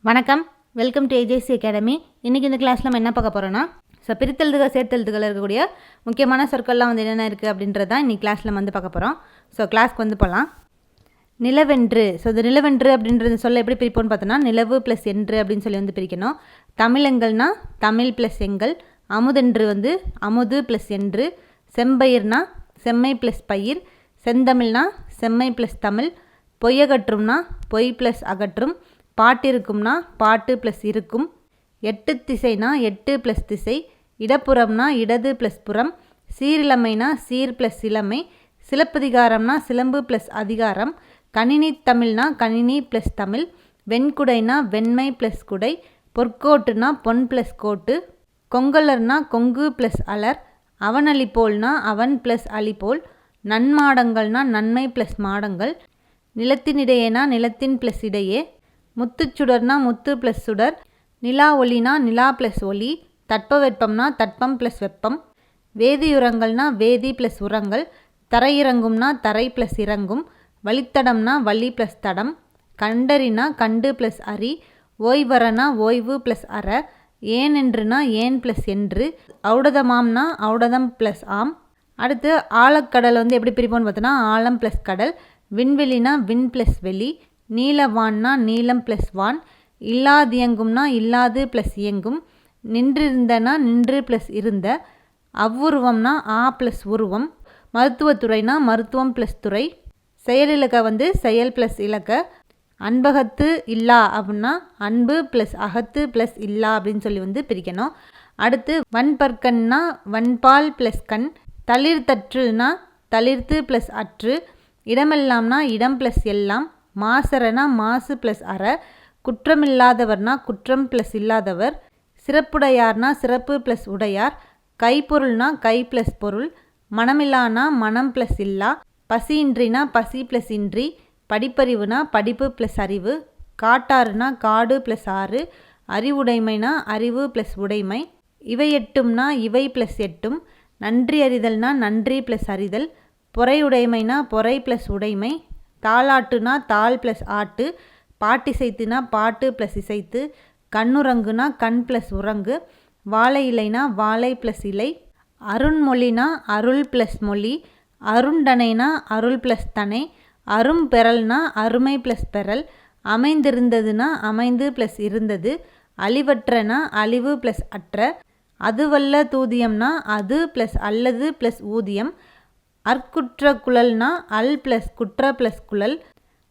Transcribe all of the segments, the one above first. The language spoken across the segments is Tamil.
வணக்கம், வெல்கம் டு ஏஜேசி அகாடமி. இன்றைக்கி இந்த கிளாஸில் நம்ம என்ன பார்க்க போகிறோன்னா, பிரித்தெழுதுக சேர்த்தெழுதுகள் இருக்கக்கூடிய முக்கியமான சொற்கள்லாம் என்னென்ன இருக்குது அப்படின்றது தான் இன்றைக்கி கிளாஸில் பார்க்க போகிறோம். கிளாஸ்க்கு போகலாம். நிலவென்று. இது நிலவென்று அப்படின்றது சொல்ல எப்படி பிரிப்போம்னு பார்த்தோன்னா, நிலவு ப்ளஸ் என்று அப்படின்னு சொல்லி பிரிக்கணும். தமிழெங்கள்னா தமிழ் ப்ளஸ் எங்கள். அமுதென்று அமுது ப்ளஸ் என்று. செம்பயிர்னா செம்மை ப்ளஸ் பயிர். செந்தமிழ்னா செம்மை ப்ளஸ் தமிழ். பொய்யகற்றும்னா பொய் ப்ளஸ் அகற்றும். பாட்டிருக்கும்னா பாட்டு ப்ளஸ் இருக்கும். எட்டு திசைனா எட்டு ப்ளஸ் திசை. இடப்புறம்னா இடது ப்ளஸ் புறம். சீரிழமைனா சீர் ப்ளஸ் இளமை. சிலப்பதிகாரம்னா சிலம்பு ப்ளஸ் அதிகாரம். கணினி தமிழ்னா கணினி ப்ளஸ் தமிழ். வெண்குடைனா வெண்மை ப்ளஸ் குடை. பொற்கோட்டுனா பொன் ப்ளஸ் கோட்டு. கொங்கலர்னா கொங்கு ப்ளஸ் அலர். அவனளிப்போல்னா அவன் ப்ளஸ் அளிப்போல். நன்மாடங்கள்னா நன்மை ப்ளஸ் மாடங்கள். நிலத்தினிடையேனா நிலத்தின் ப்ளஸ் இடையே. முத்துச்சுடர்னா முத்து ப்ளஸ் சுடர். நிலா ஒளினா நிலா ப்ளஸ் ஒளி. தட்பவெப்பம்னா தட்பம் ப்ளஸ் வெப்பம். வேதியுரங்கள்னா வேதி ப்ளஸ் உரங்கள். தரையிறங்கும்னா தரை ப்ளஸ் இறங்கும். வழித்தடம்னா வழி ப்ளஸ் தடம். கண்டறினா கண்டு ப்ளஸ் அறி. ஓய்வரனா ஓய்வு ப்ளஸ் அற. ஏன் என்றுனா ஏன் ப்ளஸ் என்று. ஔடதமாம்னா ஔடதம் ப்ளஸ் ஆம். அடுத்து ஆழக்கடல் எப்படி பிரிப்போம்னு பார்த்தோன்னா, ஆழம் ப்ளஸ் கடல். விண்வெளினா விண் ப்ளஸ் வெளி. நீலவான்னா நீலம் ப்ளஸ் வான். இல்லாதியங்கும்னா இல்லாது ப்ளஸ் இயங்கும். நின்றிருந்தனா நின்று ப்ளஸ் இருந்த. அவ்வுருவம்னா ஆ ப்ளஸ் உருவம். மருத்துவத்துறைனா மருத்துவம் ப்ளஸ் துறை. செயலிலக்க செயல் ப்ளஸ் இலக்க. அன்பகத்து இல்லா அப்படின்னா அன்பு ப்ளஸ் அகத்து ப்ளஸ் இல்லா அப்படின்னு சொல்லி பிரிக்கணும். அடுத்து வன்பற்கண்னா வன்பால் ப்ளஸ் கண். தளிர்தற்றுனா தளிர்த்து ப்ளஸ் அற்று. இடமெல்லாம்னா இடம் ப்ளஸ் எல்லாம். மாசறனா மாசு ப்ளஸ் அற. குற்றமில்லாதவர்னா குற்றம் ப்ளஸ் இல்லாதவர். சிறப்புடையார்னா சிறப்பு ப்ளஸ் உடையார். கைப்பொருள்னா கை ப்ளஸ் பொருள். மனமில்லானா மனம் ப்ளஸ் இல்லா. பசியின்றினா பசி ப்ளஸ் இன்றி. படிப்பறிவுனா படிப்பு ப்ளஸ் அறிவு. காட்டாறுனா காடு ப்ளஸ் ஆறு. அறிவுடைமைனா அறிவு ப்ளஸ் உடைமை. இவை எட்டும்னா இவை ப்ளஸ் எட்டும். நன்றி அறிதல்னா நன்றி ப்ளஸ் அறிதல். பொறையுடைமைனா பொறை ப்ளஸ் உடைமை. தாளாட்டுனா தாள் ப்ளஸ் ஆட்டு. பாட்டிசைத்துனா பாட்டு ப்ளஸ் இசைத்து. கண்ணுறங்குனா கண் ப்ளஸ் உறங்கு. வாழை இலைனா வாழை ப்ளஸ் இலை. அருண்மொழினா அருள் ப்ளஸ் மொழி. அருண்டனைனா அருள் ப்ளஸ் தனை. அரும் பெறல்னா அருமை ப்ளஸ் பெறல். அமைந்திருந்ததுனா அமைந்து ப்ளஸ் இருந்தது. அழிவற்றனா அழிவு ப்ளஸ் அற்ற. அதுவல்ல தூதியம்னா அது ப்ளஸ் அல்லது ப்ளஸ் ஊதியம். அற்குற்ற குழல்னா அல் ப்ளஸ் குற்ற ப்ளஸ் குழல்.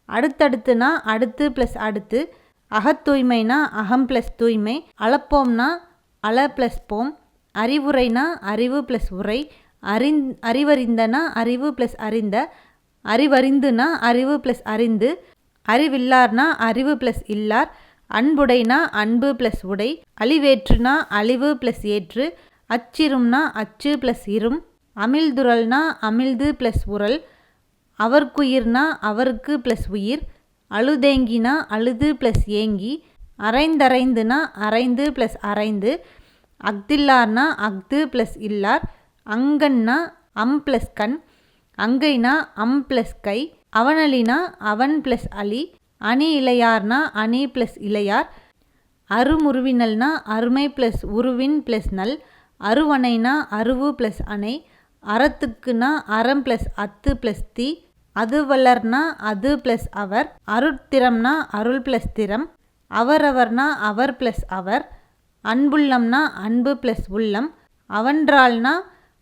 அடுத்தடுத்துனா அடுத்து ப்ளஸ் அடுத்து. அகத்தூய்மைனா அகம் ப்ளஸ் தூய்மை. அளப்போம்னா அள ப்ளஸ் போம். அறிவுரைனா அறிவு ப்ளஸ் உரை. அறிவறிந்தனா அறிவு ப்ளஸ் அறிந்த. அறிவறிந்துனா அறிவு ப்ளஸ் அறிந்து. அறிவில்லார்னா அறிவு ப்ளஸ் இல்லார். அன்புடைனா அன்பு ப்ளஸ் உடை. அழிவேற்றுனா அழிவு ப்ளஸ் ஏற்று. அச்சிரும்னா அச்சு ப்ளஸ் இரும். அமிழ்துரல்னா அமிழ்து ப்ளஸ் உரல். அவர்க்குயிர்னா அவருக்கு ப்ளஸ் உயிர். அழுதேங்கினா அழுது ப்ளஸ் ஏங்கி. அரைந்தரைந்துனா அரைந்து ப்ளஸ் அரைந்து. அஃதில்லார்னா அஃது ப்ளஸ் இல்லார். அங்கன்னா அம் ப்ளஸ் கண். அங்கைனா அம் ப்ளஸ் கை. அவனளினா அவன் ப்ளஸ் அலி. அணி இளையார்னா அணி ப்ளஸ் இளையார். அருமுருவினல்னா அருமை ப்ளஸ் உருவின் ப்ளஸ் நல். அருவணைனா அருவு ப்ளஸ் அணை. அறத்துக்குனா அறம் ப்ளஸ் அத்து ப்ளஸ் தி. அதுவலர்னா அது ப்ளஸ் அவர். அருட்திறம்னா அருள் ப்ளஸ் திறம். அவரவர்னா அவர் ப்ளஸ் அவர். அன்புள்ளம்னா அன்பு ப்ளஸ் உள்ளம். அவன்றாள்னா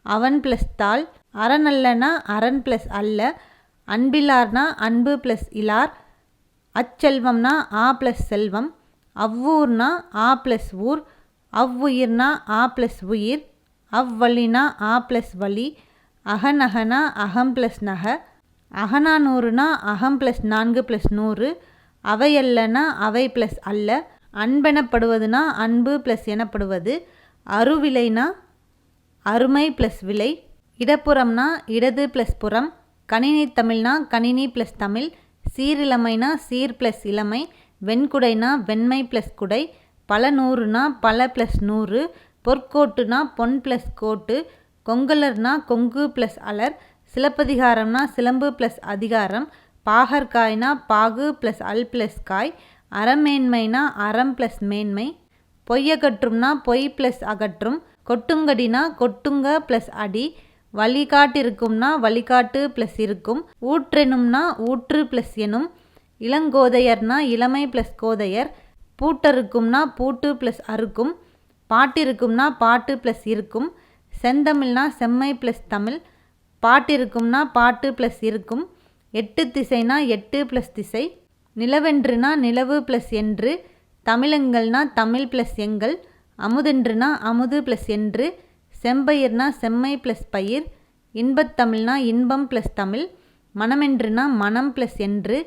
அவன் ப்ளஸ் தாள். அறநல்லனா அரண் ப்ளஸ் அல்ல. அன்பிலார்னா அன்பு ப்ளஸ் இலார். அச்செல்வம்னா ஆ ப்ளஸ் செல்வம். அவ்வூர்னா ஆ ப்ளஸ் ஊர். அவ்வுயிர்னா ஆ ப்ளஸ் உயிர். அவ்வழினா ஆ ப்ளஸ் வழி. அகநகனா அகம் ப்ளஸ் நக. அகநானூறுனா அகம் ப்ளஸ் நான்கு ப்ளஸ் நூறு. அவையல்லனா அவை ப்ளஸ் அல்ல. அன்பெனப்படுவதுனா அன்பு ப்ளஸ் எனப்படுவது. அருவிலைனா அருமை ப்ளஸ் விலை. இடப்புறம்னா இடது ப்ளஸ் புறம். கணினி தமிழ்னா கணினி ப்ளஸ் தமிழ். சீரிழமைனா சீர் ப்ளஸ் இளமை. வெண்குடைனா வெண்மை ப்ளஸ் குடை. பல நூறுனா பல ப்ளஸ் நூறு. பொற்கோட்டுனா பொன் ப்ளஸ் கோட்டு. கொங்கலர்னா கொங்கு ப்ளஸ் அலர். சிலப்பதிகாரம்னா சிலம்பு ப்ளஸ் அதிகாரம். பாகற்காய்னா பாகு ப்ளஸ் அல் ப்ளஸ் காய். அறமேன்மைனா அறம் ப்ளஸ் மேன்மை. பொய்யகற்றும்னா பொய் ப்ளஸ் அகற்றும். கொட்டுங்கடினா கொட்டுங்க ப்ளஸ் அடி. வழிகாட்டிருக்கும்னா வழிகாட்டு ப்ளஸ் இருக்கும். ஊற்றெனும்னா ஊற்று ப்ளஸ் எனும். இளங்கோதையர்னா இளமை ப்ளஸ் கோதையர். பூட்டருக்கும்னா பூட்டு ப்ளஸ் அறுக்கும். பாட்டிருக்கும்னா பாட்டு ப்ளஸ் இருக்கும். செந்தமிழ்னா செம்மை ப்ளஸ் தமிழ். பாட்டிருக்கும்னா பாட்டு ப்ளஸ் இருக்கும். எட்டு திசைனா எட்டு ப்ளஸ் திசை. நிலவென்றுனா நிலவு ப்ளஸ் என்று. தமிழெங்கள்னா தமிழ் ப்ளஸ் எங்கள். அமுதென்றுனா அமுது ப்ளஸ் என்று. செம்பயிர்னா செம்மை ப்ளஸ் பயிர். இன்பத்தமிழ்னா இன்பம் ப்ளஸ் தமிழ். மனமென்றுனா மனம் ப்ளஸ் என்று.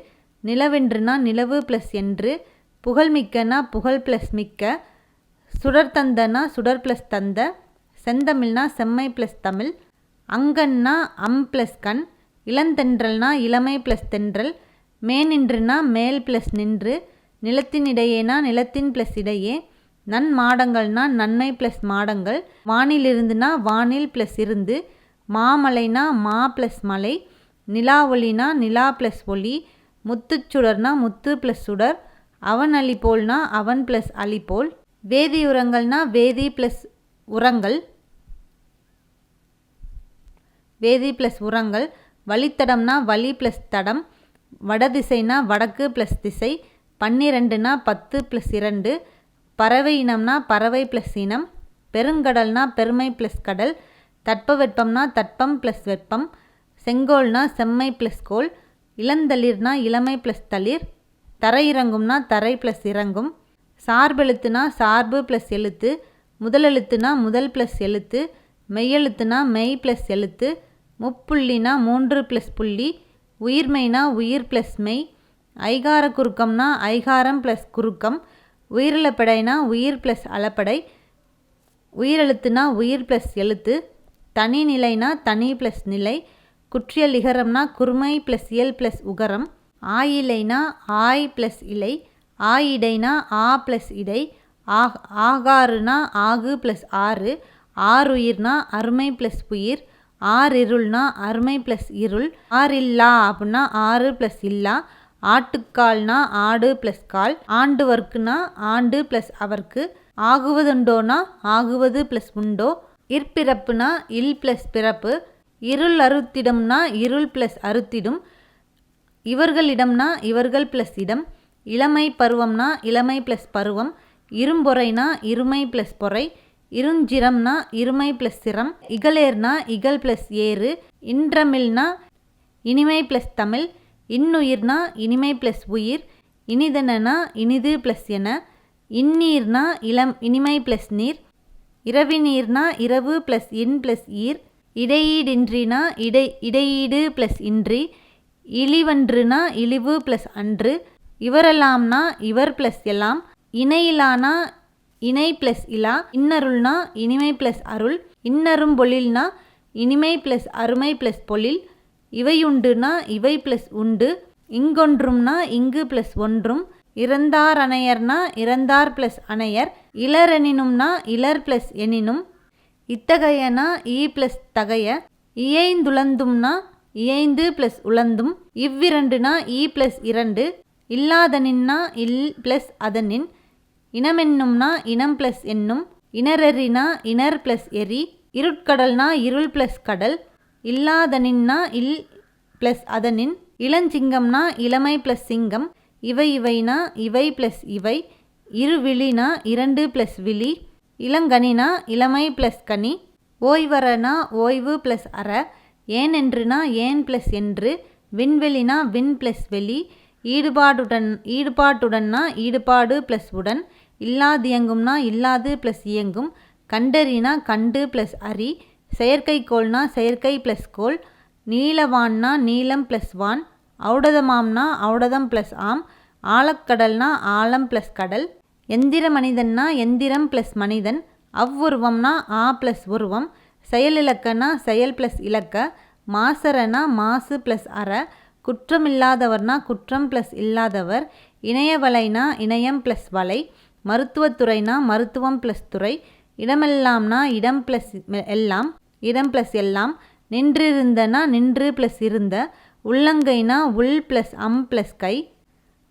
நிலவென்றுனா நிலவு ப்ளஸ் என்று. புகழ்மிக்கனா புகழ் ப்ளஸ் மிக்க. சுடர்தந்தனா சுடர் ப்ளஸ் தந்த. செந்தமிழ்னா செம்மை ப்ளஸ் தமிழ். அங்கன்னா ப்ளஸ் கண். இளந்தென்றல்னா இளமை ப்ளஸ் தென்றல். மேனின்றுனா மேல் ப்ளஸ் நின்று. நிலத்தினிடையேனா நிலத்தின் ப்ளஸ் இடையே. நன்மாடங்கள்னா நன்மை ப்ளஸ் மாடங்கள். வானிலிருந்துனா வானில் ப்ளஸ் இருந்து. மாமலைனா மா ப்ளஸ் மலை. நிலா ஒளினா நிலா ப்ளஸ் ஒளி. முத்துச்சுடர்னா முத்து ப்ளஸ் சுடர். அவன் அலி போல்னா அவன் ப்ளஸ் அலி போல். வேதியுரங்கள்னா வேதி ப்ளஸ் உரங்கள். வேதி ப்ளஸ் உரங்கள். வழித்தடம்னா வழி ப்ளஸ் தடம். வடதிசைனா வடக்கு ப்ளஸ் திசை. 12னா 10 ப்ளஸ் 2. பறவை இனம்னா பறவை ப்ளஸ் இனம். பெருங்கடல்னா பெருமை ப்ளஸ் கடல். தட்பவெப்பம்னா தட்பம் ப்ளஸ் வெப்பம். செங்கோல்னா செம்மை ப்ளஸ் கோல். இளந்தளிர்னா இளமை ப்ளஸ் தளிர். தரை இறங்கும்னா தரை ப்ளஸ் இறங்கும். சார்பெழுத்துனா சார்பு ப்ளஸ் எழுத்து. முதலெழுத்துனா முதல் ப்ளஸ் எழுத்து. மெய்யெழுத்துனா மெய் ப்ளஸ் எழுத்து. முப்புள்ளினா 3 ப்ளஸ் புள்ளி. உயிர்மெய்னா உயிர் ப்ளஸ் மெய். ஐகார குறுக்கம்னா ஐகாரம் ப்ளஸ் குறுக்கம். உயிரிழப்படைனா உயிர் ப்ளஸ் அளப்படை. உயிரெழுத்துனா உயிர் ப்ளஸ் எழுத்து. தனி நிலைனா தனி ப்ளஸ் நிலை. குற்றிய லிகரம்னா குறுமை ப்ளஸ் இயல் ப்ளஸ் உகரம். ஆயிலைனா ஆய் ப்ளஸ் இலை. ஆயிடைனா ஆ ப்ளஸ் இடை. ஆகாறுனா ஆகு ப்ளஸ் ஆறு. ஆறுயிர்னா அருமை ப்ளஸ் உயிர். ஆறிருள்னா அருமை ப்ளஸ் இருள். ஆறில்லா அப்படின்னா ஆறு ப்ளஸ் இல்லா. ஆட்டுக்கால்னா ஆடு ப்ளஸ் கால். ஆண்டுவர்க்குனா ஆண்டு ப்ளஸ் அவர்க்கு. ஆகுவதுண்டோனா ஆகுவது ப்ளஸ் உண்டோ. இற்பிறப்புனா இல் ப்ளஸ் பிறப்பு. இருள் அறுத்திடும்னா இருள் ப்ளஸ் அறுத்திடும். இவர்களிடம்னா இவர்கள் ப்ளஸ் இடம். இளமை பருவம்னா இளமை ப்ளஸ் பருவம். இரும்பொறைனா இருமை ப்ளஸ் பொறை. இருஞ்சிரம்னா இருமை ப்ளஸ் சிரம். இகலேர்னா இகல் ப்ளஸ் ஏறு. இன்றமிழ்னா இனிமை ப்ளஸ் தமிழ். இன்னுயிர்னா இனிமை ப்ளஸ் உயிர். இனிதெனனா இனிது ப்ளஸ் என. இந்நீர்னா இனிமை ப்ளஸ் நீர். இரவிநீர்னா இரவு ப்ளஸ் இன் ப்ளஸ் ஈர். இடையீடின்றினா இடையீடு ப்ளஸ் இன்றி. இழிவன்றுனா இழிவு ப்ளஸ் அன்று. இவரெல்லாம்னா இவர் ப்ளஸ் எல்லாம். இணையிலானா இணை ப்ளஸ் இலா. இன்னருள்னா இனிமை ப்ளஸ் அருள். இன்னரும் பொழில்னா இனிமை ப்ளஸ் அருமை ப்ளஸ் பொழில். இவையுண்டுனா இவை ப்ளஸ் உண்டு. இங்கொன்றும்னா இங்கு ப்ளஸ் ஒன்றும். இறந்தார் அணையர்னா இறந்தார் ப்ளஸ் அணையர். இலரெனினும்னா இலர் ப்ளஸ் எனினும். இத்தகையனா ஈ ப்ளஸ் தகைய. இயைந்துளந்தும்னா இயைந்து ப்ளஸ் உளந்தும். இவ்விரண்டுனா ஈ ப்ளஸ் இரண்டு. இல்லாதனின்னா இல் ப்ளஸ் அதனின். இனமென்னும்னா இனம் ப்ளஸ் என்னும். இனரெறினா இனர் ப்ளஸ் எரி. இருட்கடல்னா இருள் ப்ளஸ் கடல். இல்லாதனின்னா இல் ப்ளஸ் அதனின். இளஞ்சிங்கம்னா இளமை ப்ளஸ் சிங்கம். இவைனா இவை ப்ளஸ் இவை. இருவிழினா இரண்டு ப்ளஸ் விழி. இளங்கனினா இளமை ப்ளஸ் கனி. ஓய்வரனா ஓய்வு ப்ளஸ் அற. ஏனென்றுனா ஏன் ப்ளஸ் என்று. விண்வெளினா விண் ப்ளஸ் வெளி. ஈடுபாட்டுடன்னா ஈடுபாடு ப்ளஸ் உடன். இல்லாதியங்கும்னா இல்லாது ப்ளஸ் இயங்கும். கண்டறினா கண்டு ப்ளஸ் அறி. செயற்கைக்கோள்னா செயற்கை ப்ளஸ் கோள். நீலவான்னா நீலம் ப்ளஸ் வான். ஔடதமாம்னா ஔடதம் ப்ளஸ் ஆம். ஆழக்கடல்னா ஆழம் ப்ளஸ் கடல். எந்திர மனிதன்னா எந்திரம் ப்ளஸ் மனிதன். அவ்வுருவம்னா ஆ ப்ளஸ் உருவம். செயலிலக்கனா செயல் ப்ளஸ் இலக்க. மாசறனா மாசு ப்ளஸ் அற. குற்றமில்லாதவர்னா குற்றம் ப்ளஸ் இல்லாதவர். இணையவலைனா இணையம் ப்ளஸ் வலை. மருத்துவத்துறைனா மருத்துவம் ப்ளஸ் துறை. இடமெல்லாம்னா இடம் ப்ளஸ் எல்லாம். இடம் ப்ளஸ் எல்லாம். நின்றிருந்தனா நின்று ப்ளஸ் இருந்த. உள்ளங்கைனா உள் ப்ளஸ் ப்ளஸ் கை.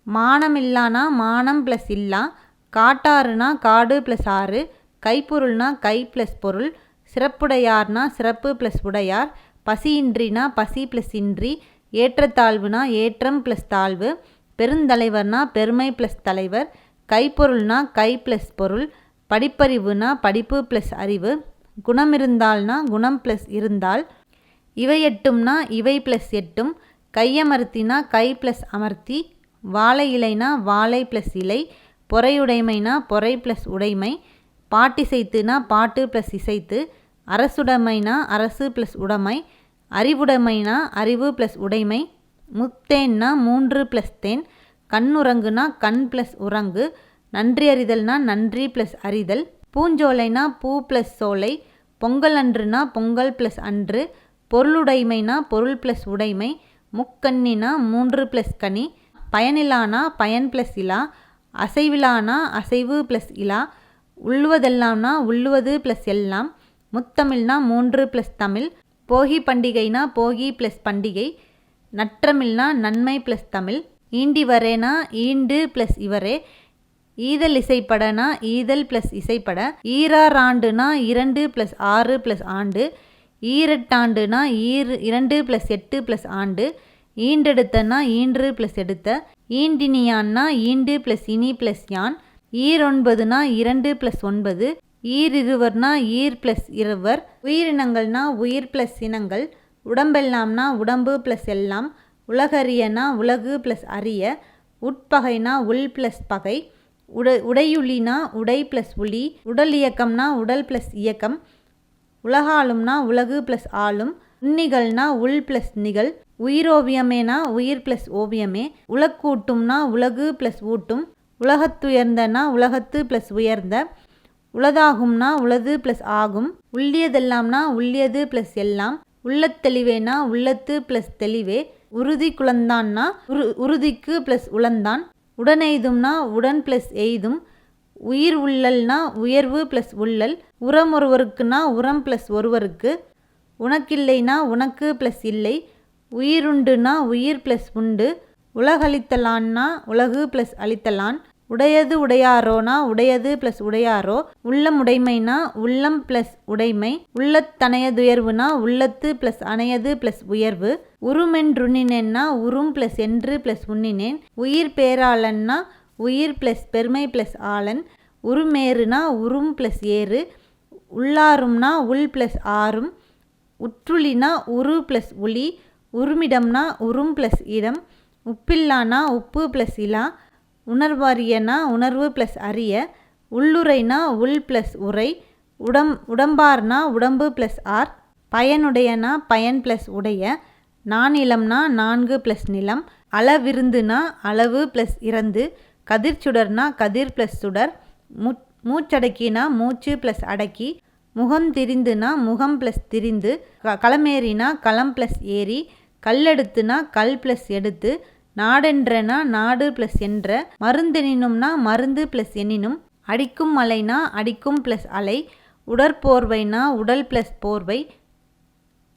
மானமில்லானா மானம் ப்ளஸ் இல்லா, காட்டாறுனா காடு ப்ளஸ் ஆறு, கைப்பொருள்னா கை ப்ளஸ் பொருள், சிறப்புடையார்னா சிறப்பு ப்ளஸ் உடையார், பசியின்றினா பசி ப்ளஸ் இன்றி, ஏற்றத்தாழ்வுனா ஏற்றம் ப்ளஸ் தாழ்வு, பெருந்தலைவர்னா பெருமை ப்ளஸ் தலைவர், கைப்பொருள்னா கை ப்ளஸ் பொருள், படிப்பறிவுனா படிப்பு ப்ளஸ் அறிவு, குணமிருந்தால்னா குணம் ப்ளஸ் இருந்தால், இவை எட்டும்னா இவை ப்ளஸ் எட்டும், கையமர்த்தினா கை ப்ளஸ் அமர்த்தி, வாழை இலைனா வாழை ப்ளஸ் இலை, பொறையுடைமைனா பொறை ப்ளஸ் உடைமை, பாட்டிசைத்துனா பாட்டு ப்ளஸ் இசைத்து, அரசுடைமைனா அரசு ப்ளஸ் உடைமை, அறிவுடைமைனா அறிவு ப்ளஸ் உடைமை, முத்தேன்னா 3 ப்ளஸ் தேன், கண்ணுறங்குனா கண் ப்ளஸ் உறங்கு, நன்றி அறிதல்னா நன்றி ப்ளஸ் அறிதல், பூஞ்சோலைனா பூ ப்ளஸ் சோலை, பொங்கல் அன்றுனா பொங்கல் ப்ளஸ் அன்று, பொருளுடைமைனா பொருள் ப்ளஸ் உடைமை, முக்கண்ணினா 3 ப்ளஸ் கனி, பயனிலானா பயன் ப்ளஸ் இலா, அசைவிலானா அசைவு ப்ளஸ் இலா, உள்ளுவதெல்லாம்னா உள்ளுவது ப்ளஸ் எல்லாம், முத்தமிழ்னா 3 ப்ளஸ் தமிழ், போகி பண்டிகைனா போகி ப்ளஸ் பண்டிகை, நற்றமிழ்னா நன்மை ப்ளஸ் தமிழ், ஈண்டி வரேனா ஈண்டு ப்ளஸ் இவரே, ஈதல் இசைப்படனா ஈதல் ப்ளஸ் இசைப்பட, ஈராறாண்டுனா 2 ப்ளஸ் 6 ப்ளஸ் ஆண்டு, ஈரெட்டாண்டுனா 2 ப்ளஸ் 8 ப்ளஸ் ஆண்டு, ஈண்டெடுத்தனா ஈன்று ப்ளஸ் எடுத்த, ஈண்டினியான்னா ஈண்டு ப்ளஸ் இனி ப்ளஸ் யான், ஈரொன்பதுனா 2 ப்ளஸ் 9, ஈரிருவர்னா ஈர் ப்ளஸ் இருவர், உயிரினங்கள்னா உயிர் ப்ளஸ் இனங்கள், உடம்பெல்லாம்னா உடம்பு ப்ளஸ் எல்லாம், உலகறியனா உலகு ப்ளஸ் அறிய, உட்பகைனா உள் ப்ளஸ் பகை, உடையுளினா உடை ப்ளஸ் உளி, உடல் இயக்கம்னா உடல் ப்ளஸ் இயக்கம், உலகாளும்னா உலகு ப்ளஸ் ஆளும், உண்ணிகள்னா உள் ப்ளஸ் நிகழ், உயிரோவியமேனா உயிர் ப்ளஸ் ஓவியமே, உலக்கூட்டும்னா உலகு ப்ளஸ் ஊட்டும், உலகத்துயர்ந்தனா உலகத்து ப்ளஸ் உயர்ந்த, உளதாகும்னா உளது ப்ளஸ் ஆகும், உள்ளியதெல்லாம்னா உள்ளியது ப்ளஸ் எல்லாம், உள்ளத்தெளிவேனா உள்ளத்து ப்ளஸ் தெளிவே, உறுதி குலந்தான்னா உறுதிக்கு ப்ளஸ் உளந்தான், உடனெய்தும்னா உடன் ப்ளஸ் எய்தும், உயிர் உள்ளல்னா உயர்வு ப்ளஸ் உள்ளல், உரம் ஒருவருக்குனா உரம் ப்ளஸ் ஒருவருக்கு, உனக்கில்லைனா உனக்கு ப்ளஸ் இல்லை, உயிருண்டுனா உயிர் ப்ளஸ் உண்டு, உலகளித்தலான்னா உலகு ப்ளஸ் அளித்தலான், உடையது உடையாரோனா உடையது ப்ளஸ் உடையாரோ, உள்ளம் உடைமைனா உள்ளம் ப்ளஸ் உடைமை, உள்ளத்தனையதுயர்வுனா உள்ளத்து ப்ளஸ் அணையது ப்ளஸ் உயர்வு, உருமென்றுண்ணினேன்னா உரும் ப்ளஸ் என்று ப்ளஸ் உண்ணினேன், உயிர் பேராளன்னா உயிர் ப்ளஸ் பெருமை ப்ளஸ் ஆளன், உருமேறுனா உரும் ப்ளஸ் ஏறு, உள்ளாரும்னா உள் ப்ளஸ் ஆறும், உற்றுளினா உரு ப்ளஸ் உளி, உருமிடம்னா உரும் ப்ளஸ் இடம், உப்பில்லானா உப்பு ப்ளஸ் இலா, உணர்வறியனா உணர்வு ப்ளஸ் அறிய, உள்ளுரைனா உள் ப்ளஸ் உரை, உடம்பார்னா உடம்பு ப்ளஸ் ஆர், பயனுடையனா பயன் ப்ளஸ் உடைய, நானிலம்னா 4 ப்ளஸ் நிலம், அளவிருந்துனா அளவு ப்ளஸ் இறந்து, கதிர்ச்சுடர்னா கதிர் ப்ளஸ் சுடர், மூச்சடக்கினா மூச்சு ப்ளஸ் அடக்கி, முகம் திரிந்துனா முகம் ப்ளஸ் திரிந்து, களமேறினா களம் ப்ளஸ் ஏரி, கல்லெடுத்துனா கல் ப்ளஸ் எடுத்து, நாடென்றனா நாடு ப்ளஸ் என்ற, மருந்தெனினும்னா மருந்து ப்ளஸ் எனினும், அடிக்கும் மலைனா அடிக்கும் ப்ளஸ் அலை, உடற்போர்வைனா உடல் ப்ளஸ் போர்வை,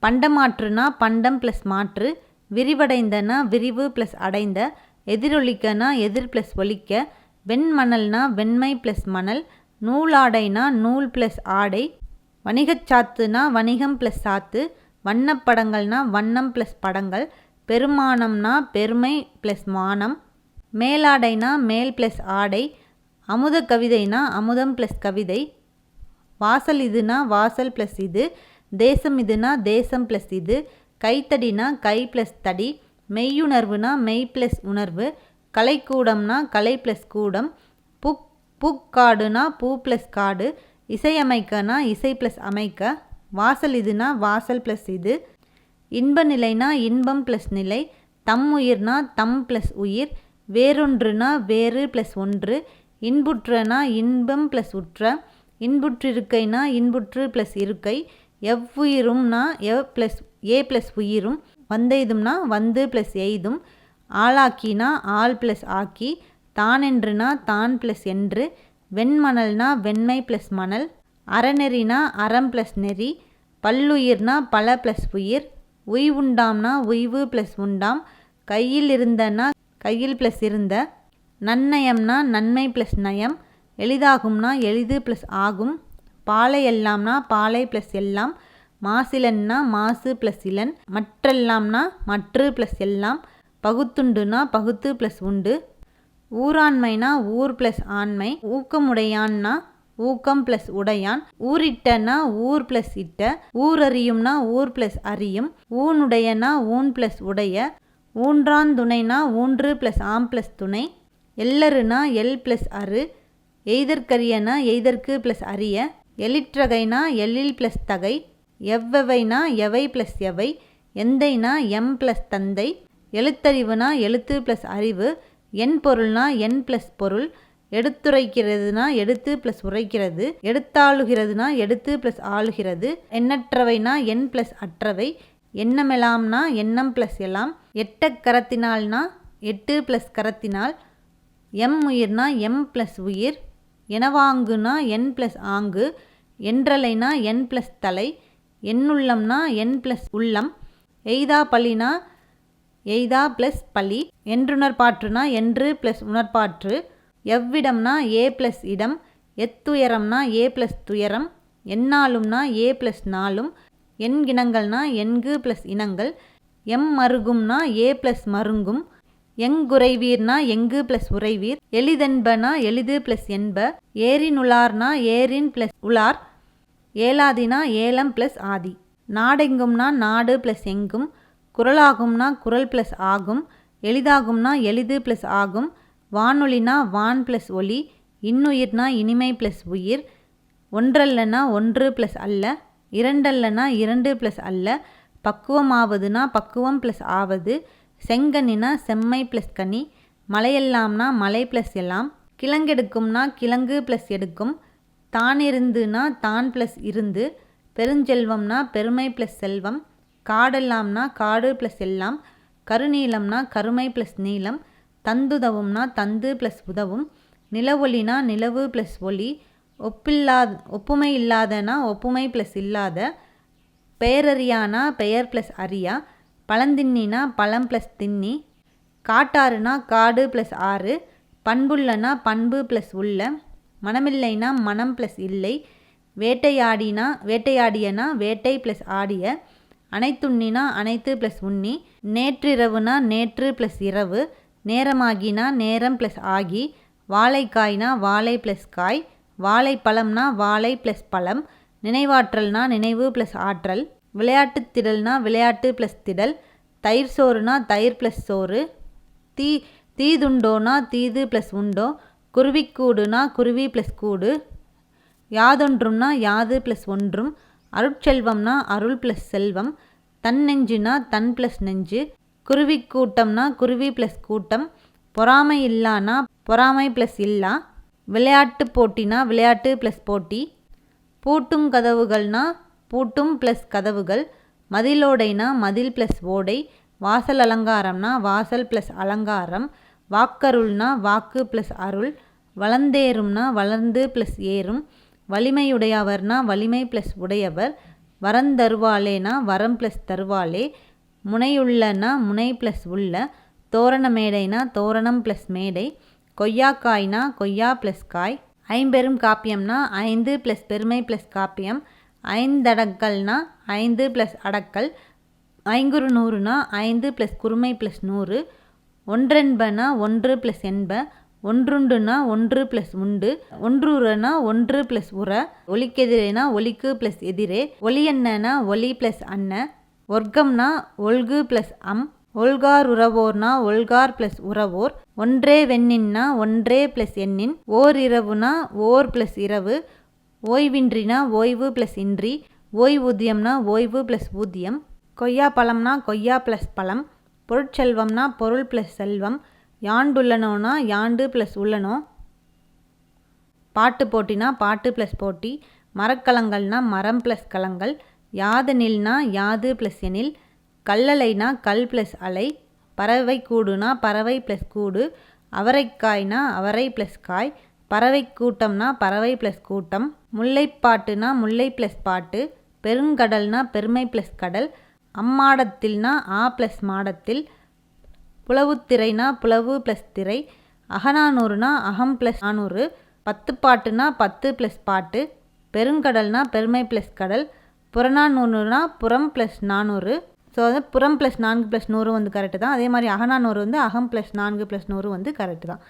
பண்டமாற்றுனா பண்டம் ப்ளஸ் மாற்று, விரிவடைந்தனா விரிவு ப்ளஸ் அடைந்த, எதிரொலிக்கனா எதிர் ப்ளஸ் ஒலிக்க, வெண்மணல்னா வெண்மை ப்ளஸ் மணல், நூலாடைனா நூல் ப்ளஸ் ஆடை, வணிகச்சாத்துனா வணிகம் ப்ளஸ் சாத்து, வண்ணப்படங்கள்னா வண்ணம் ப்ளஸ் படங்கள், பெருமானம்னா பெருமை ப்ளஸ் மானம், மேலாடைனா மேல் ப்ளஸ் ஆடை, அமுத கவிதைனா அமுதம் ப்ளஸ் கவிதை, வாசல் இதுனா வாசல் ப்ளஸ் இது, தேசம் இதுனா தேசம் ப்ளஸ் இது, கைத்தடினா கை ப்ளஸ் தடி, மெய்யுணர்வுனா மெய் ப்ளஸ் உணர்வு, கலைக்கூடம்னா கலை ப்ளஸ் கூடம், பூக்காடுனா பூ ப்ளஸ் காடு, இசையமைக்கனா இசை ப்ளஸ் அமைக்க, வாசல் இதுனா வாசல் ப்ளஸ் இது, இன்ப நிலைனா இன்பம் ப்ளஸ் நிலை, தம் உயிர்னா தம் ப்ளஸ் உயிர், வேறொன்றுனா வேறு ப்ளஸ் ஒன்று, இன்புற்றனா இன்பம் ப்ளஸ் உற்ற, இன்புற்றிருக்கைனா இன்புற்று ப்ளஸ் இருக்கை, எவ்வுயிரும்னா ஏ ப்ளஸ் உயிரும், வந்தெய்தும்னா வந்து ப்ளஸ் எய்தும், ஆளாக்கினா ஆள் ப்ளஸ் ஆக்கி, தானென்றுனா தான் ப்ளஸ் என்று, வெண்மணல்னா வெண்மை ப்ளஸ் மணல், அறநெறினா அறம் ப்ளஸ் நெறி, பல்லுயிர்னா பல ப்ளஸ் உயிர், உய்வுண்டாம்னா உய்வு ப்ளஸ் உண்டாம், கையில் இருந்தனா கையில் ப்ளஸ் இருந்த. நன்னயம்னா நன்மை ப்ளஸ் நயம். எளிதாகும்னா எளிது ப்ளஸ் ஆகும். பாலை எல்லாம்னா பாலை ப்ளஸ் எல்லாம். மாசிலன்னா மாசு ப்ளஸ் இலன். மற்றெல்லாம்னா மற்று ப்ளஸ் எல்லாம். பகுத்துண்டுனா பகுத்து ப்ளஸ் உண்டு. ஊராண்மைனா ஊர் ப்ளஸ் ஆண்மை. ஊக்கமுடையான்னா ஊக்கம் ப்ளஸ் உடையான். ஊரிட்டனா ஊர் ப்ளஸ் இட்ட. ஊரறியும்னா ஊர் ப்ளஸ் அறியும். ஊனுடையனா ஊன் ப்ளஸ் உடைய. ஊன்றான் துணைனா ஊன்று ப்ளஸ் ஆம் ப்ளஸ் துணை. எல்லருனா எல் ப்ளஸ் அரு. எய்தற்கரியனா எய்தற்கு ப்ளஸ் அறிய. எளிற்றகைனா எழில் ப்ளஸ் தகை. எவ்வவைனா எவை ப்ளஸ் எவை. எந்தைனா எம் ப்ளஸ் தந்தை. எழுத்தறிவுனா எழுத்து ப்ளஸ் அறிவு. என் பொருள்னா என் ப்ளஸ் பொருள். எடுத்துரைக்கிறதுனா எடுத்து ப்ளஸ் உரைக்கிறது. எடுத்தாளுகிறதுனா எடுத்து ப்ளஸ் ஆளுகிறது. எண்ணற்றவைனா எண் ப்ளஸ் அற்றவை. எண்ணமெலாம்னா எண்ணம் ப்ளஸ் எல்லாம். எட்ட கரத்தினால்னா எட்டு ப்ளஸ் கரத்தினால். எம் உயிர்னா எம் ப்ளஸ் உயிர். எனவாங்குனா என் ப்ளஸ் ஆங்கு. என்றலைனா என் ப்ளஸ் தலை. எண்ணுள்ளம்னா என் ப்ளஸ் உள்ளம். எய்தா பழினா எய்தா ப்ளஸ் பழி. என்றுணர்பாற்றுனா என்று ப்ளஸ் உணர்பாற்று. எவ்விடம்னா ஏ ப்ளஸ் இடம். எத்துயரம்னா ஏ ப்ளஸ் துயரம். எந்நாளும்னா ஏ ப்ளஸ் நாளும். எண்கிணங்கள்னா எண்கு ப்ளஸ் இனங்கள். மருகும்னா ஏ ப்ளஸ் மருங்கும். எங்குறைவீர்னா எங்கு ப்ளஸ் உறைவீர். எளிதென்பனா எளிது ப்ளஸ் என்ப. ஏரினுளார்னா ஏரின் ப்ளஸ் உளார். ஏலாதினா ஏலம் ப்ளஸ் ஆதி. நாடெங்கும்னா நாடு ப்ளஸ் எங்கும். குரலாகும்னா குரல் ப்ளஸ் ஆகும். எளிதாகும்னா எளிது ப்ளஸ் ஆகும். வானொலினா வான் ப்ளஸ் ஒலி. இன்னுயிர்னா இனிமை ப்ளஸ் உயிர். ஒன்றல்லனா ஒன்று ப்ளஸ் அல்ல. இரண்டல்லனா இரண்டு ப்ளஸ் அல்ல. பக்குவமாவதுனா பக்குவம் ப்ளஸ் ஆவது. செங்கனினா செம்மை ப்ளஸ் கனி. மலையெல்லாம்னா மலை ப்ளஸ் எல்லாம். கிழங்கெடுக்கும்னா கிழங்கு ப்ளஸ் எடுக்கும். தானிருந்துனா தான் ப்ளஸ் இருந்து. பெருஞ்செல்வம்னா பெருமை ப்ளஸ் செல்வம். காடெல்லாம்னா காடு ப்ளஸ் எல்லாம். கருநீலம்னா கருமை ப்ளஸ் நீலம். தந்துதவும்னா தந்து ப்ளஸ் உதவும். நிலவொளினா நிலவு ப்ளஸ் ஒளி. ஒப்புமை இல்லாதனா ஒப்புமை ப்ளஸ் இல்லாத. பெயரறியானா பெயர் ப்ளஸ் அறியா. பழந்தின்னினா பழம் ப்ளஸ் தின்னி. காட்டாறுனா காடு ப்ளஸ் ஆறு. பண்புள்ளனா பண்பு ப்ளஸ் உள்ள. மனமில்லைனா மனம் ப்ளஸ் இல்லை. வேட்டையாடியனா வேட்டை ப்ளஸ் ஆடிய. அனைத்துண்ணினா அனைத்து ப்ளஸ் உண்ணி. நேற்றிரவுனா நேற்று ப்ளஸ் இரவு. நேரமாகினா நேரம் ப்ளஸ் ஆகி. வாழைக்காய்னா வாழை ப்ளஸ் காய். வாழைப்பழம்னா வாழை ப்ளஸ் பழம். நினைவாற்றல்னா நினைவு ப்ளஸ் ஆற்றல். விளையாட்டுத் திடல்னா விளையாட்டு ப்ளஸ் திடல். தயிர் சோறுனா தயிர் ப்ளஸ் சோறு. தீதுண்டோனா தீது ப்ளஸ் உண்டோ. குருவிக்கூடுனா குருவி ப்ளஸ் கூடு. யாதொன்றும்னா யாது ப்ளஸ் ஒன்றும். அருட்செல்வம்னா அருள் ப்ளஸ் செல்வம். தன்னெஞ்சுனா தன் ப்ளஸ் நெஞ்சு. குருவிக்கூட்டம்னா குருவி ப்ளஸ் கூட்டம். பொறாமை இல்லானா பொறாமை ப்ளஸ் இல்லா. விளையாட்டு போட்டினா விளையாட்டு ப்ளஸ் போட்டி. பூட்டும் கதவுகள்னா பூட்டும் ப்ளஸ் கதவுகள். மதிலோடைனா மதில் ப்ளஸ் ஓடை. வாசல் அலங்காரம்னா வாசல் ப்ளஸ் அலங்காரம். வாக்கருள்னா வாக்கு ப்ளஸ் அருள். வளர்ந்தேறும்னா வளர்ந்து ப்ளஸ் ஏறும். வலிமையுடையவர்னா வலிமை ப்ளஸ் உடையவர். வரந்தருவாளேனா வரம் ப்ளஸ் தருவாளே. முனையுள்ளனா முனை ப்ளஸ் உள்ள. தோரண மேடைனா தோரணம் ப்ளஸ் மேடை. கொய்யாக்காய்னா கொய்யா ப்ளஸ் காய். ஐம்பெரும் காப்பியம்னா ஐந்து ப்ளஸ் பெருமை ப்ளஸ் காப்பியம். ஐந்தடக்கல்னா ஐந்து ப்ளஸ் அடக்கல். ஐங்குறு நூறுனா ஐந்து ப்ளஸ் குறுமை ப்ளஸ் நூறு. ஒன்றென்பனா ஒன்று ப்ளஸ் என்ப. ஒன்றுண்டுனா ஒன்று ப்ளஸ் உண்டு. ஒன்றுறனா ஒன்று ப்ளஸ் உற. ஒலிக்கெதிரேனா ஒலிக்கு ப்ளஸ் எதிரே. ஒலியன்னனா ஒலி ப்ளஸ் அன்ன. ஒர்க்கம்னா ஒல்கு ப்ளஸ் அம். ஒல்கார் உறவோர்னா ஒல்கார் ப்ளஸ் உறவோர். ஒன்றே வெண்ணின்னா ஒன்றே ப்ளஸ் எண்ணின். ஓர் இரவுனா ஓர் ப்ளஸ் இரவு. ஓய்வின்றினா ஓய்வு ப்ளஸ் இன்றி. ஓய்வூதியம்னா ஓய்வு ப்ளஸ் ஊதியம். கொய்யா பழம்னா கொய்யா ப்ளஸ் பழம். பொருட்செல்வம்னா பொருள் ப்ளஸ் செல்வம். யாண்டுள்ளனோனா யாண்டு ப்ளஸ் உள்ளனோ. பாட்டு போட்டினா பாட்டு ப்ளஸ் போட்டி. மரக்கலங்கள்னா மரம் ப்ளஸ் கலங்கள். யாதெனில்னா யாது ப்ளஸ் எனில். கல்லலைனா கல் ப்ளஸ் அலை. பறவை கூடுனா பறவை ப்ளஸ் கூடு. அவரைக்காய்னா அவரை ப்ளஸ் காய். பறவை கூட்டம்னா பறவை ப்ளஸ் கூட்டம். முல்லைப்பாட்டுனா முல்லை ப்ளஸ் பாட்டு. பெருங்கடல்னா பெருமை ப்ளஸ் கடல். அம்மாடத்தில்னா ஆ ப்ளஸ் மாடத்தில். புலவுத்திரைனா புலவு ப்ளஸ் திரை. அகநானூறுனா அகம் ப்ளஸ் நானூறு. 10 பாட்டுனா 10 ப்ளஸ் பாட்டு. பெருங்கடல்னா பெருமை ப்ளஸ் கடல். புறநானூறுனா புறம் ப்ளஸ் 400. ஸோ வந்து புறம் ப்ளஸ் 4 ப்ளஸ் 100 வந்து கரெக்டு தான். அதே மாதிரி அகநானூறு வந்து அகம் ப்ளஸ் 4 ப்ளஸ் 100 வந்து கரெக்டு தான்.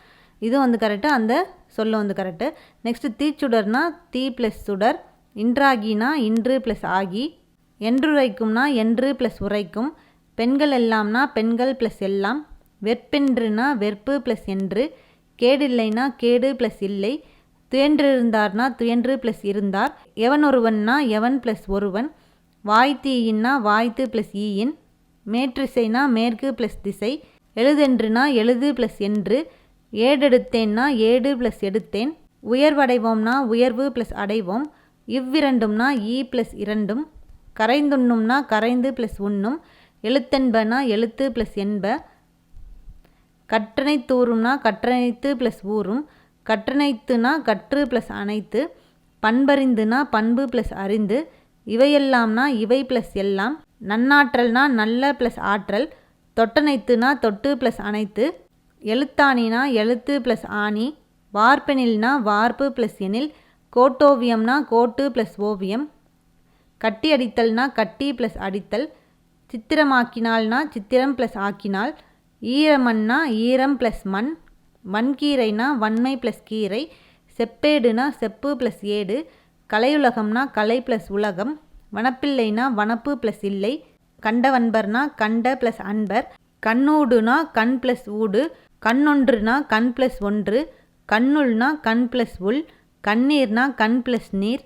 இது வந்து கரெக்டு, அந்த சொல்ல வந்து கரெக்டு. நெக்ஸ்ட்டு தீச்சுடர்னா தீ ப்ளஸ் சுடர். இன்றாகினா இன்று ப்ளஸ் ஆகி. என்றுரைக்கும்னா என்று ப்ளஸ் உரைக்கும். பெண்கள் எல்லாம்னா பெண்கள் ப்ளஸ் எல்லாம். வெற்பென்றுனா வெற்பு ப்ளஸ் என்று. கேடில்லைனா கேடு ப்ளஸ் இல்லை. துயன்றிருந்தார்னா துயன்று ப்ளஸ் இருந்தார். எவனொருவன்னா எவன் ப்ளஸ் ஒருவன். வாய்த்தீயின்னா வாய்த்து ப்ளஸ் ஈயின். மேற்றிசைனா மேற்கு ப்ளஸ் திசை. எழுதென்றுனா எழுது ப்ளஸ் என்று. ஏடெடுத்தேன்னா ஏடு ப்ளஸ் எடுத்தேன். உயர்வடைவோம்னா உயர்வு ப்ளஸ் அடைவோம். இவ்விரண்டும்னா ஈ ப்ளஸ் இரண்டும். கரைந்துண்ணும்னா கரைந்து ப்ளஸ் உண்ணும். எழுத்தென்பனா எழுத்து ப்ளஸ் என்ப. கற்றனை தூறும்னா கற்றனைத்து ப்ளஸ் ஊறும். கற்றனைத்துனா கற்று ப்ளஸ் அனைத்து. பண்பறிந்துனா பண்பு ப்ளஸ் அறிந்து. இவையெல்லாம்னா இவை ப்ளஸ் எல்லாம். நன்னாற்றல்னா நல்ல ப்ளஸ் ஆற்றல். தொட்டனைத்துனா தொட்டு ப்ளஸ் அனைத்து. எழுத்தாணினா எழுத்து ப்ளஸ் ஆணி. வார்ப்பெனில்னா வார்ப்பு ப்ளஸ் எனில். கோட்டோவியம்னா கோட்டு ப்ளஸ் ஓவியம். கட்டி அடித்தல்னா கட்டி ப்ளஸ் அடித்தல். சித்திரமாக்கினால்னா சித்திரம் ப்ளஸ் ஆக்கினாள். ஈரமண்ணா ஈரம் ப்ளஸ் மண். வன்கீரைனா வன்மை ப்ளஸ் கீரை. செப்பேடுனா செப்பு ப்ளஸ் ஏடு. கலையுலகம்னா கலை ப்ளஸ் உலகம். வனப்பில்லைனா வனப்பு ப்ளஸ் இல்லை. கண்டவன்பர்னா கண்ட ப்ளஸ் அன்பர். கண்ணூடுனா கண் ப்ளஸ் ஊடு. கண்ணொன்றுனா கண் ப்ளஸ் ஒன்று. கண்ணுள்னா கண் ப்ளஸ் உள். கண்ணீர்னா கண் ப்ளஸ் நீர்.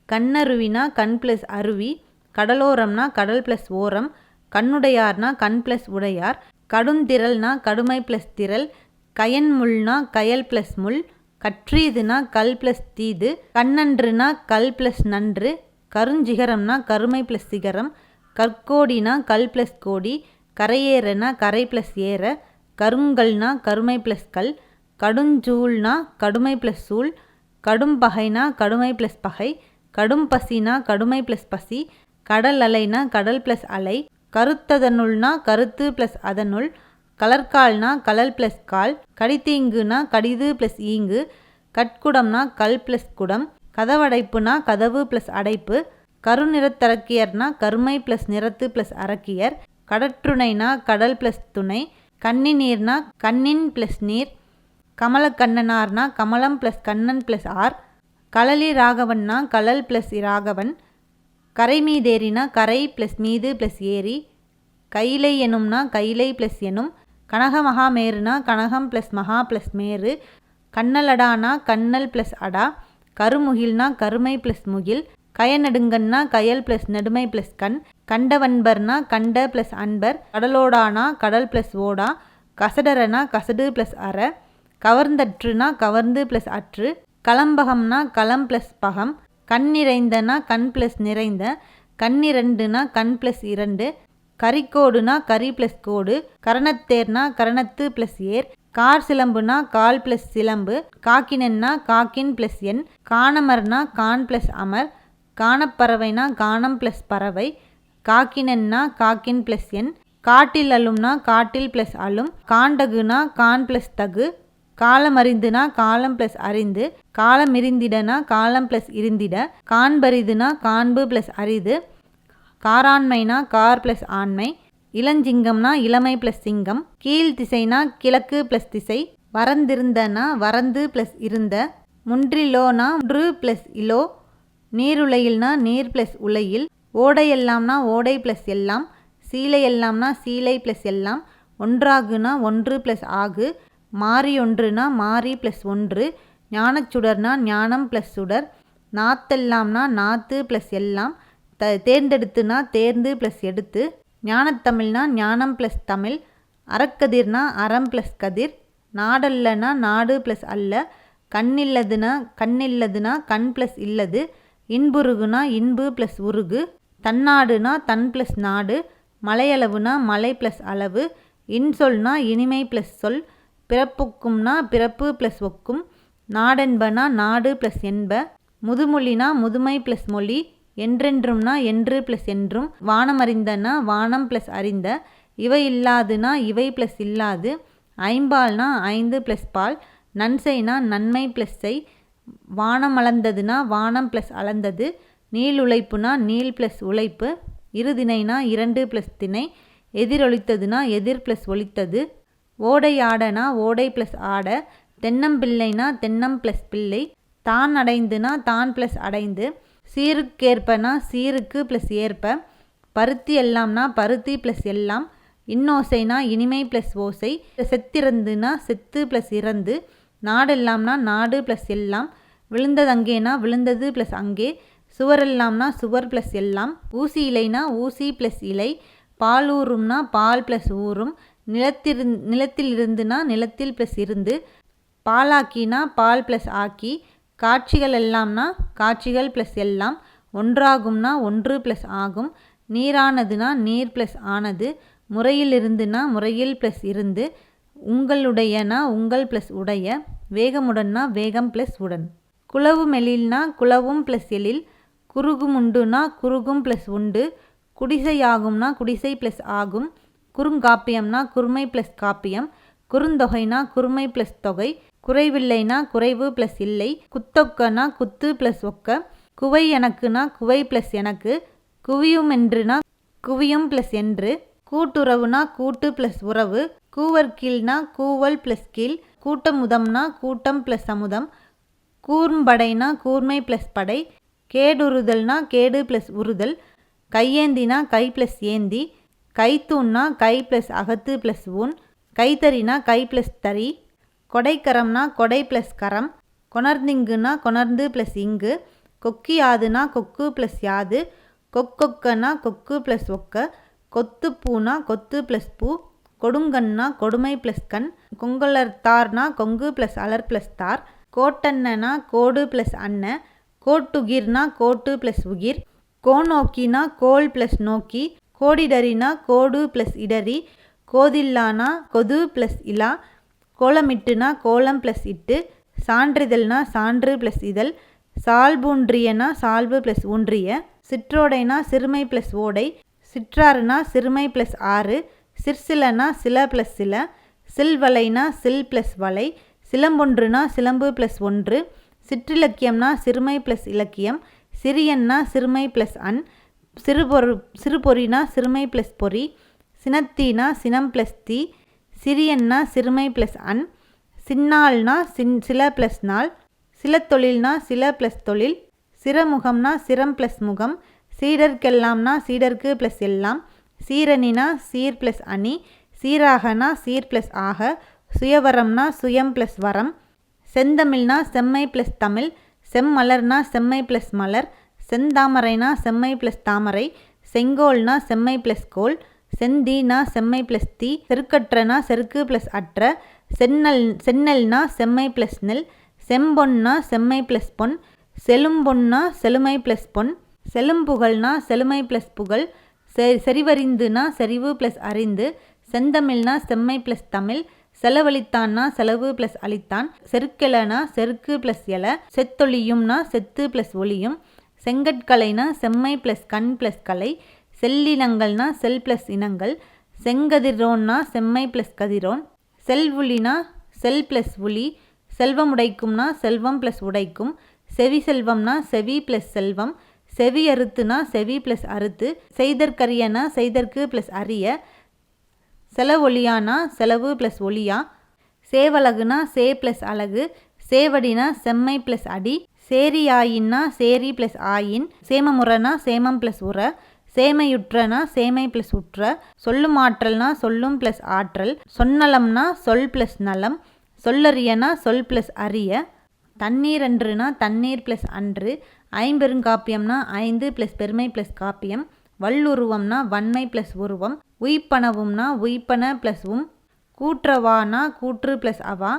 கண்ணருவினா கண் ப்ளஸ் அருவி. கடலோரம்னா கடல் ப்ளஸ் ஓரம். கண்ணுடையார்னா கண் ப்ளஸ் உடையார். கடுந்திரள்னா கடுமை ப்ளஸ் திரள். கயன்முள்னா கயல் ப்ளஸ் முள். கற்றீதுனா கல் ப்ளஸ் தீது. கண்ணன்றுனா கல் ப்ளஸ் நன்று. கருஞ்சிகரம்னா கருமை ப்ளஸ் சிகரம். கற்கோடினா கல் ப்ளஸ் கோடி. கரையேறனா கரை ப்ளஸ் ஏற. கருங்கல்னா கருமை ப்ளஸ் கல். கடுஞ்சூள்னா கடுமை ப்ளஸ் சூள். கடும்பகைனா கடுமை ப்ளஸ் பகை. கடும்பசினா கடுமை ப்ளஸ் பசி. கடல் அலைனா கடல் ப்ளஸ் அலை. கருத்ததனுள்னா கருத்து ப்ளஸ் அதனுள். கலர்கால்னா கலல் ப்ளஸ் கால். கடித்தீங்குனா கடிது ப்ளஸ் ஈங்கு. கட்குடம்னா கல் ப்ளஸ் குடம். கதவடைப்புனா கதவு ப்ளஸ் அடைப்பு. கருநிறத்தரக்கியர்னா கருமை ப்ளஸ் நிறத்து ப்ளஸ் அரக்கியர். கடற்றுணைனா கடல் ப்ளஸ் துணை. கன்னிநீர்னா கண்ணின் ப்ளஸ் நீர். கமலக்கண்ணனார்னா கமலம் ப்ளஸ் கண்ணன் ப்ளஸ் ஆர். கழலி ராகவன்னா கழல் ப்ளஸ் ராகவன். கரை மீதேறினா கரை ப்ளஸ் மீது ப்ளஸ் ஏரி. கைலை எனும்னா கைலை ப்ளஸ் எனும். கனக மகாமேருனா கனகம் ப்ளஸ் மகா ப்ளஸ் மேரு. கண்ணலடானா கண்ணல் ப்ளஸ் அடா. கருமுகில்னா கருமை ப்ளஸ் முகில். கயநெடுங்கண்ணா கயல் ப்ளஸ் நெடுமை ப்ளஸ் கண். கண்டவன்பர்னா கண்ட ப்ளஸ் அன்பர். கடலோடானா கடல் ப்ளஸ் ஓடா. கசடரனா கசடு ப்ளஸ் அற. கவர்ந்தற்றுனா கவர்ந்து ப்ளஸ் அற்று. களம்பகம்னா களம் ப்ளஸ் பகம். கண் நிறைந்தனா கண் ப்ளஸ் நிறைந்த. கண்ணிரண்டுனா கண் ப்ளஸ் இரண்டு. கரிக்கோடுனா கரி ப்ளஸ் கோடு. கரணத்தேர்னா கரணத்து ப்ளஸ் ஏர். கார் சிலம்புனா கால் ப்ளஸ் சிலம்பு. காக்கினன்னா காக்கின் ப்ளஸ் எண். காணமர்னா கான் ப்ளஸ் அமர். காணப்பறவைனா கானம் ப்ளஸ் பறவை. காக்கினன்னா காக்கின் ப்ளஸ் எண். காட்டில் அழும்னா காட்டில் ப்ளஸ் அழும். காண்டகுனா கான் ப்ளஸ் தகு. காலமறிந்துனா காலம் ப்ளஸ் அறிந்து. காலமிரிந்திடனா காலம் ப்ளஸ் இருந்திட. காண்பரிதுனா காண்பு ப்ளஸ் அரிது. காராண்மைனா கார் ப்ளஸ் ஆண்மை. இளஞ்சிங்கம்னா இளமை ப்ளஸ் சிங்கம். கீழ் திசைனா கிழக்கு ப்ளஸ் திசை. வரந்திருந்தனா வரந்து ப்ளஸ் இருந்த. முன்றிலோனா முன்று ப்ளஸ் இலோ. நீருலையில்னா நீர் ப்ளஸ் உலையில். ஓடையெல்லாம்னா ஓடை ப்ளஸ் எல்லாம். சீலையெல்லாம்னா சீலை ப்ளஸ் எல்லாம். ஒன்றாகுனா ஒன்று ப்ளஸ் ஆகு. மாறியொன்றுனா மாறி ப்ளஸ் ஒன்று. ஞானச்சுடர்னா ஞானம் ப்ளஸ் சுடர். நாத்தெல்லாம்னா நாத்து ப்ளஸ் எல்லாம். தேர்ந்தெடுத்துனா தேர்ந்து ப்ளஸ் எடுத்து. ஞானத்தமிழ்னா ஞானம் ப்ளஸ் தமிழ். அறக்கதிர்னா அறம் ப்ளஸ் கதிர். நாடல்லனா நாடு ப்ளஸ் அல்ல. கண்ணில்லதுனா கண் ப்ளஸ் இல்லது. இன்புருகுனா இன்பு ப்ளஸ் உருகு. தன்னாடுனா தன் ப்ளஸ் நாடு. மலையளவுனா மலை ப்ளஸ் அளவு. இன்சொல்னா இனிமை ப்ளஸ் சொல். பிறப்பொக்கும்னா பிறப்பு ப்ளஸ் ஒக்கும். நாடென்பனா நாடு ப்ளஸ் என்ப. முதுமொழினா முதுமை ப்ளஸ் மொழி. என்றென்றும்னா என்று ப்ளஸ் என்றும். வானமறிந்தனா வானம் ப்ளஸ் அறிந்த. இவை இல்லாதுனா இவை ப்ளஸ் இல்லாது, ஐம்பால்னா 5 ப்ளஸ் பால், நன்செய்னா நன்மை ப்ளஸ் செய், வானம் அளந்ததுனா வானம் ப்ளஸ் அளந்தது, நீள் உழைப்புனா நீள் ப்ளஸ் உழைப்பு, இருதிணைனா 2 ப்ளஸ் திணை, எதிரொலித்ததுனா எதிர் ப்ளஸ் ஒலித்தது, ஓடை ஆடனா ஓடை ப்ளஸ் ஆட, தென்னம்பிள்ளைனா தென்னம் ப்ளஸ் பிள்ளை, தான் அடைந்துனா தான் ப்ளஸ் அடைந்து, சீருக்கேற்பனா சீருக்கு ப்ளஸ் ஏற்ப, பருத்தி எல்லாம்னா பருத்தி ப்ளஸ் எல்லாம், இன்னோசைனா இனிமை ப்ளஸ் ஓசை, செத்திறந்துனா செத்து ப்ளஸ் இறந்து, நாடெல்லாம்னா நாடு ப்ளஸ் எல்லாம், விழுந்ததங்கேனா விழுந்தது ப்ளஸ் அங்கே, சுவரெல்லாம்னா சுவர் ப்ளஸ் எல்லாம், ஊசி இலைனா ஊசி ப்ளஸ் இலை, பாலூரும்னா பால் ப்ளஸ் ஊரும், நிலத்தில் இருந்துனா நிலத்தில் ப்ளஸ் இருந்து, பாலாக்கினா பால் ப்ளஸ் ஆக்கி, காட்சிகள் எல்லாம்னா காட்சிகள் ப்ளஸ் எல்லாம், ஒன்றாகும்னா ஒன்று ப்ளஸ் ஆகும், நீரானதுனா நீர் ப்ளஸ் ஆனது, முறையில் இருந்துனா முறையில் ப்ளஸ் இருந்து, உங்களுடையனா உங்கள் ப்ளஸ் உடைய, வேகமுடன்னா வேகம் ப்ளஸ் உடன், குளவு மெழில்னா குளவும் ப்ளஸ் எழில், குறுகுமுண்டுனா குறுகும் ப்ளஸ் உண்டு, குடிசையாகும்னா குடிசை ப்ளஸ் ஆகும், குறுங்காப்பியம்னா குறுமை ப்ளஸ் காப்பியம், குறுந்தொகைனா குறுமை ப்ளஸ் தொகை, குறைவில்லைனா குறைவு ப்ளஸ் இல்லை, குத்தொக்கனா குத்து ப்ளஸ் ஒக்க, குவை எனக்குனா குவை ப்ளஸ் எனக்கு, குவியுமென்றுனா குவியும் ப்ளஸ் என்று, கூட்டுறவுனா கூட்டு ப்ளஸ் உறவு, கூவர்கீழ்னா கூவல் ப்ளஸ் கீழ், கூட்டமுதம்னா கூட்டம் ப்ளஸ் அமுதம், கூர்ம்படைனா கூர்மை ப்ளஸ் படை, கேடுறுதல்னா கேடு ப்ளஸ் உறுதல், கையேந்தினா கை ப்ளஸ் ஏந்தி, கைத்தூன்னா கை ப்ளஸ் அகத்து ப்ளஸ் ஊன், கைத்தறினா கை ப்ளஸ் தறி, கொடைக்கரம்னா கொடை ப்ளஸ் கரம், கொணர்ந்திங்குனா கொணர்ந்து ப்ளஸ் இங்கு, கொக்கியாதுனா கொக்கு ப்ளஸ் யாது, கொக்கொக்கனா கொக்கு ப்ளஸ் ஒக்க, கொத்துப்பூனா கொத்து ப்ளஸ் பூ, கொடுங்கண்ணா கொடுமை ப்ளஸ் கண், கொங்கலர்த்தார்னா கொங்கு ப்ளஸ் அலர் ப்ளஸ் தார், கோட்டன்னனா கோடு ப்ளஸ் அன்ன, கோட்டுகிர்னா கோட்டு ப்ளஸ் உகிர், கோநோக்கினா கோல் ப்ளஸ் நோக்கி, கோடிடரினா கோடு ப்ளஸ் இடரி, கோதில்லானா கொது ப்ளஸ் இலா, கோலமிட்டுனா கோலம் ப்ளஸ் இட்டு, சான்றிதழ்னா சான்று ப்ளஸ் இதழ், சால்பூன்றியனா சால்பு ப்ளஸ் ஊன்றிய, சிற்றோடைனா சிறுமை ப்ளஸ் ஓடை, சிற்றாறுனா சிறுமை ப்ளஸ் ஆறு, சிற்சிலனா சில ப்ளஸ் சில, சில்வளைனா சில் ப்ளஸ் வளை, சிலம்பொன்றுனா சிலம்பு ப்ளஸ் ஒன்று, சிற்றிலக்கியம்னா சிறுமை ப்ளஸ் இலக்கியம், சிறியன்னா சிறுமை ப்ளஸ் அன், சிறுபொறினா சிறுமை ப்ளஸ் பொறி, சினத்தீனா சினம் ப்ளஸ் தீ, சிறியன்னா சிறுமை ப்ளஸ் அன், சின்னாள்னா சில ப்ளஸ் நாள், சிலத்தொழில்னா சில ப்ளஸ் தொழில், சிரமுகம்னா சிரம் ப்ளஸ் முகம், சீடர்க்கெல்லாம்னா சீடர்க்கு ப்ளஸ் எல்லாம், சீரணினா சீர் ப்ளஸ் அணி, சீராகனா சீர் ப்ளஸ் ஆக, சுயவரம்னா சுயம் ப்ளஸ் வரம், செந்தமிழ்னா செம்மை ப்ளஸ் தமிழ், செம்மலர்னா செம்மை ப்ளஸ் மலர், செந்தாமரைனா செம்மை ப்ளஸ் தாமரை, செங்கோல்னா செம்மை ப்ளஸ் கோல், செந்தீனா செம்மை ப்ளஸ் தீ, செருக்கற்றனா செருக்கு ப்ளஸ் அற்ற, செந்நெல்னா செம்மை ப்ளஸ் நெல், செம்பொன்னா செம்மை ப்ளஸ் பொன், செலும்பொன்னா செழுமை ப்ளஸ் பொன், செழும்புகழ்னா செழுமை ப்ளஸ் புகழ், செறிவறிந்துனா செறிவு ப்ளஸ் அறிந்து, செந்தமிழ்னா செம்மை ப்ளஸ் தமிழ், செலவழித்தான்னா செலவு ப்ளஸ் அளித்தான், செருக்கெலனா செருக்கு ப்ளஸ் எல, செத்தொழியும்னா செத்து ப்ளஸ் ஒளியும், செங்கட்கலைனா செம்மை ப்ளஸ் கண் ப்ளஸ் கலை, செல்லினங்கள்னா செல் ப்ளஸ் இனங்கள், செங்கதிரோன்னா செம்மை ப்ளஸ் கதிரோன், செல்வுளினா செல் ப்ளஸ் உளி, செல்வமுடைக்கும்னா செல்வம் ப்ளஸ் உடைக்கும், செவி செல்வம்னா செவி ப்ளஸ் செல்வம், செவி அறுத்துனா செவி ப்ளஸ் அறுத்து, செய்தற்கரியனா செய்தற்கு ப்ளஸ் அறிய, செலவொளியானா செலவு ப்ளஸ் ஒளியா, சேவலகுனா சே ப்ளஸ் அழகு, சேவடினா செம்மை ப்ளஸ் அடி, சேரியாயின்னா சேரி ப்ளஸ் ஆயின், சேமமுறனா சேமம் ப்ளஸ் உற, சேமையுற்றனா சேமை ப்ளஸ் உற்ற, சொல்லும் ஆற்றல்னா சொல்லும் ப்ளஸ் ஆற்றல், சொன்னலம்னா சொல் ப்ளஸ் நலம், சொல்லறியனா சொல் ப்ளஸ் அறிய, தண்ணீரன்றுனா தண்ணீர் ப்ளஸ் அன்று, ஐம்பெருங்காப்பியம்னா 5 ப்ளஸ் பெருமை ப்ளஸ் காப்பியம், வல்லுருவம்னா வன்மை ப்ளஸ் உருவம், உய்ப்பனவும்னா உய்ப்பன ப்ளஸ் உம், கூற்றவானா கூற்று ப்ளஸ் அவா,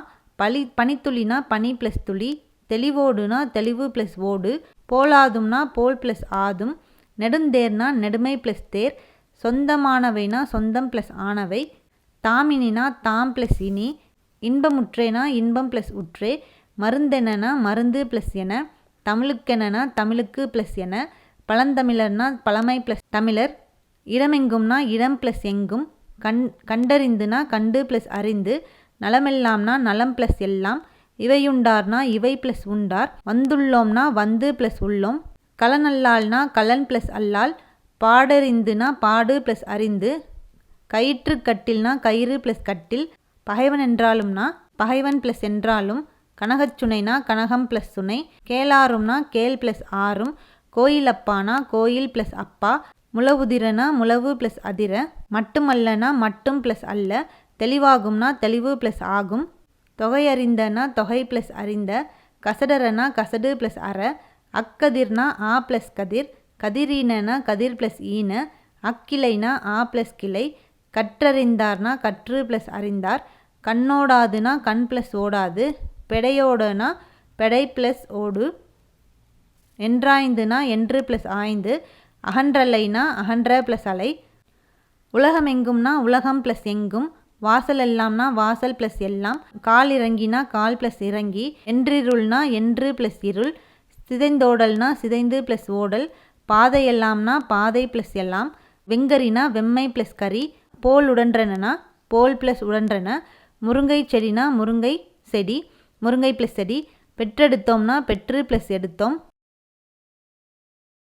பனித்துளினா பனி ப்ளஸ் துளி, தெளிவோடுனா தெளிவு ப்ளஸ் ஓடு, போலாதும்னா போல் ப்ளஸ் ஆதும், நெடுந்தேர்னா நெடுமை ப்ளஸ் தேர், சொந்தமானவைனா சொந்தம் ப்ளஸ் ஆனவை, தாமினினா தாம் ப்ளஸ் இனி, இன்பமுற்றேனா இன்பம் ப்ளஸ் உற்றே, மருந்தெனனா மருந்து ப்ளஸ் என, தமிழுக்கெனனா தமிழுக்கு ப்ளஸ் என, பழந்தமிழர்னா பழமை ப்ளஸ் தமிழர், இடமெங்கும்னா இடம் ப்ளஸ் எங்கும், கண்டறிந்துனா கண்டு ப்ளஸ் அறிந்து, நலமெல்லாம்னா நலம் ப்ளஸ் எல்லாம், இவையுண்டார்னா இவை ப்ளஸ் உண்டார், வந்துள்ளோம்னா வந்து ப்ளஸ் உள்ளோம், கலனல்லால்னா கலன் ப்ளஸ் அல்லால், பாடறிந்துனா பாடு ப்ளஸ் அறிந்து, கயிற்று கட்டில்னா கயிறு ப்ளஸ் கட்டில், பகைவன் என்றாலும்னா பகைவன் ப்ளஸ் என்றாலும், கனகச்சுனைனா கனகம் ப்ளஸ் சுனை, கேளாரும்னா கேள் ப்ளஸ் ஆறும், கோயிலப்பானா கோயில் ப்ளஸ் அப்பா, முளவுதிரனா முளவு ப்ளஸ் அதிர, மட்டுமல்லனா மட்டும் ப்ளஸ் அல்ல, தெளிவாகும்னா தெளிவு ப்ளஸ் ஆகும், தொகையறிந்தனா தொகை ப்ளஸ் அறிந்த, கசடரனா கசடு ப்ளஸ் அற, அக்கதிர்னா ஆ ப்ளஸ் கதிர், கதிரீனனா கதிர் ப்ளஸ் ஈன, அக்கிளைனா ஆ ப்ளஸ் கிளை, கற்றறிந்தார்னா கற்று ப்ளஸ் அறிந்தார், கண்ணோடாதுனா கண் ப்ளஸ் ஓடாது, பெடையோடனா பெடை ப்ளஸ் ஓடு, என்றாய்ந்துனா என்று ப்ளஸ் ஆய்ந்து, அகன்றலைனா அகன்ற ப்ளஸ் அலை, உலகமெங்கும்னா உலகம் ப்ளஸ் எங்கும், வாசல் எல்லாம்னா வாசல் ப்ளஸ் எல்லாம், கால் இறங்கினா கால் ப்ளஸ் இறங்கி, என்றிருள்னா என்று ப்ளஸ் இருள், சிதைந்தோடல்னா சிதைந்து ப்ளஸ் ஓடல், பாதை எல்லாம்னா பாதை ப்ளஸ் எல்லாம், வெங்கரினா வெம்மை ப்ளஸ் கரி, போல் உடன்றனா போல் ப்ளஸ் உடன்றன, முருங்கை செடினா முருங்கை செடி, முருங்கை ப்ளஸ் செடி, பெற்றெடுத்தோம்னா பெற்று ப்ளஸ் எடுத்தோம்,